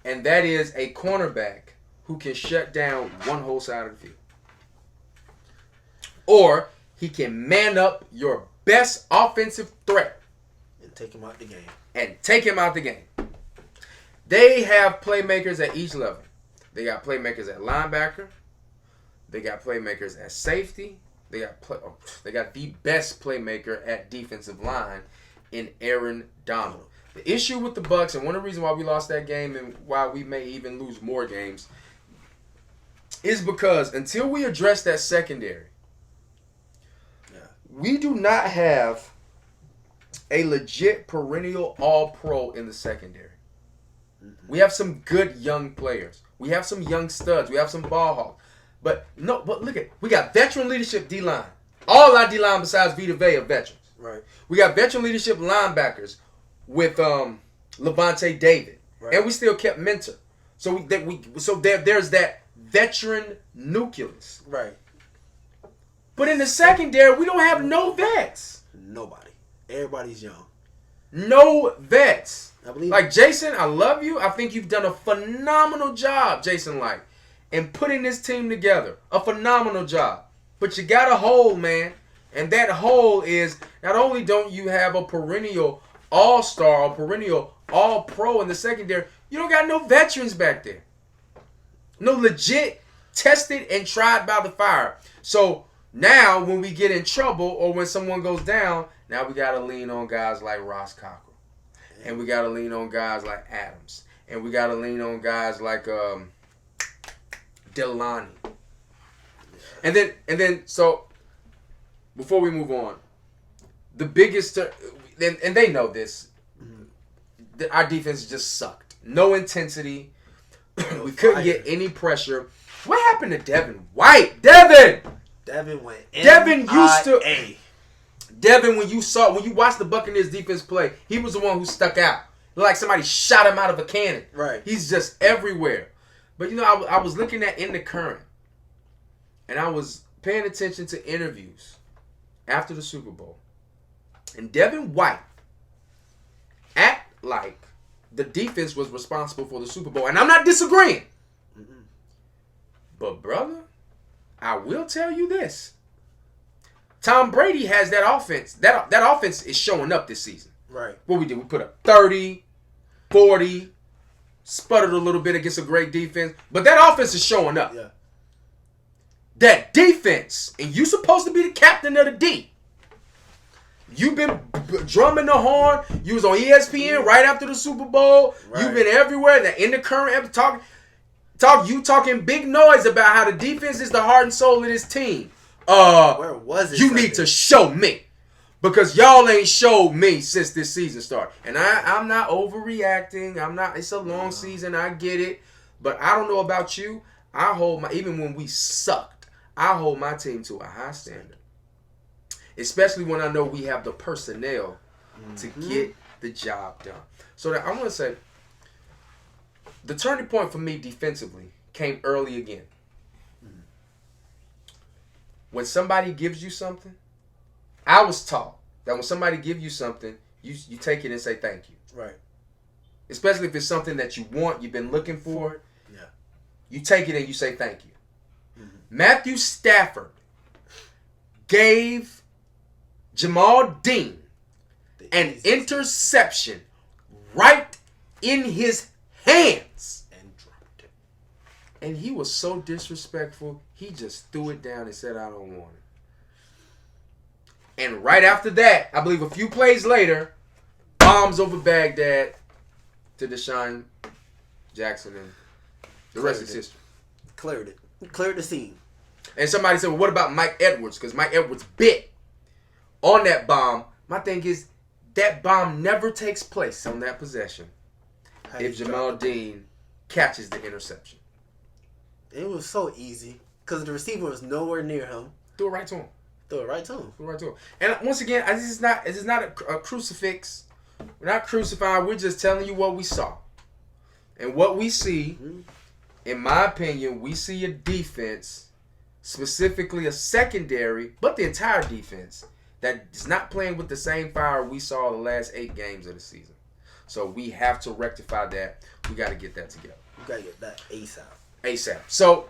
And that is a cornerback who can shut down one whole side of the field. Or he can man up your best offensive threat. And take him out the game. They have playmakers at each level. They got playmakers at linebacker. They got playmakers at safety. They got the best playmaker at defensive line in Aaron Donald. The issue with the Bucs, and one of the reasons why we lost that game and why we may even lose more games, is because until we address that secondary, we do not have a legit perennial all-pro in the secondary. We have some good young players. We have some young studs. We have some ball hawks. But look at, we got veteran leadership D-line. All our D-line besides Vita Vea are veterans. Right. We got veteran leadership linebackers with Levante David. Right. And we still kept Mentor. So there's that veteran nucleus. Right. But in the secondary, we don't have no vets. Nobody. Everybody's young. No vets. I believe like Jason, I love you. I think you've done a phenomenal job, Jason Light, in putting this team together. A phenomenal job. But you got a hole, man. And that hole is not only don't you have a perennial all-star, a perennial all-pro in the secondary, you don't got no veterans back there. No legit tested and tried by the fire. So now when we get in trouble or when someone goes down, now we got to lean on guys like Ross Cockrell. And we got to lean on guys like Adams. And we got to lean on guys like Delani. And then so before we move on, the biggest, and they know this, our defense just sucked. No intensity. We couldn't get any pressure. What happened to Devin White? Devin went Devin, when you watched the Buccaneers defense play, he was the one who stuck out. Like somebody shot him out of a cannon. Right. He's just everywhere. But I was looking at In the Current, and I was paying attention to interviews after the Super Bowl. And Devin White act like the defense was responsible for the Super Bowl. And I'm not disagreeing. Mm-mm. But, brother, I will tell you this. Tom Brady has that offense. That offense is showing up this season. Right. What we did, we put up 30, 40, sputtered a little bit against a great defense. But that offense is showing up. Yeah. That defense, and you supposed to be the captain of the D. You've been drumming the horn. You was on ESPN right after the Super Bowl. Right. You've been everywhere. That In the Current talking big noise about how the defense is the heart and soul of this team. Where was it? You need to show me. Because y'all ain't showed me since this season started. And I'm not overreacting. It's a long season. I get it. But I don't know about you. Even when we sucked, I hold my team to a high standard. Especially when I know we have the personnel to get the job done. So I want to say, the turning point for me defensively came early again. When somebody gives you something, I was taught that when somebody gives you something, you take it and say thank you. Right. Especially if it's something that you want, you've been looking for. Yeah. You take it and you say thank you. Mm-hmm. Matthew Stafford gave Jamal Dean an interception right in his hands. And dropped it. And he was so disrespectful, he just threw it down and said, I don't want it. And right after that, I believe a few plays later, bombs over Baghdad to Deshaun Jackson, and the rest is history. Cleared it. Cleared the scene. And somebody said, well, what about Mike Edwards? Because Mike Edwards bit on that bomb. My thing is, that bomb never takes place on that possession if Jamal Dean catches the interception. It was so easy because the receiver was nowhere near him. Threw it right to him. And once again, this is not a crucifix. We're not crucifying. We're just telling you what we saw. And what we see, in my opinion, we see a defense, specifically a secondary, but the entire defense, that is not playing with the same fire we saw the last 8 games of the season. So we have to rectify that. We got to get that together. You gotta get that ASAP. ASAP. So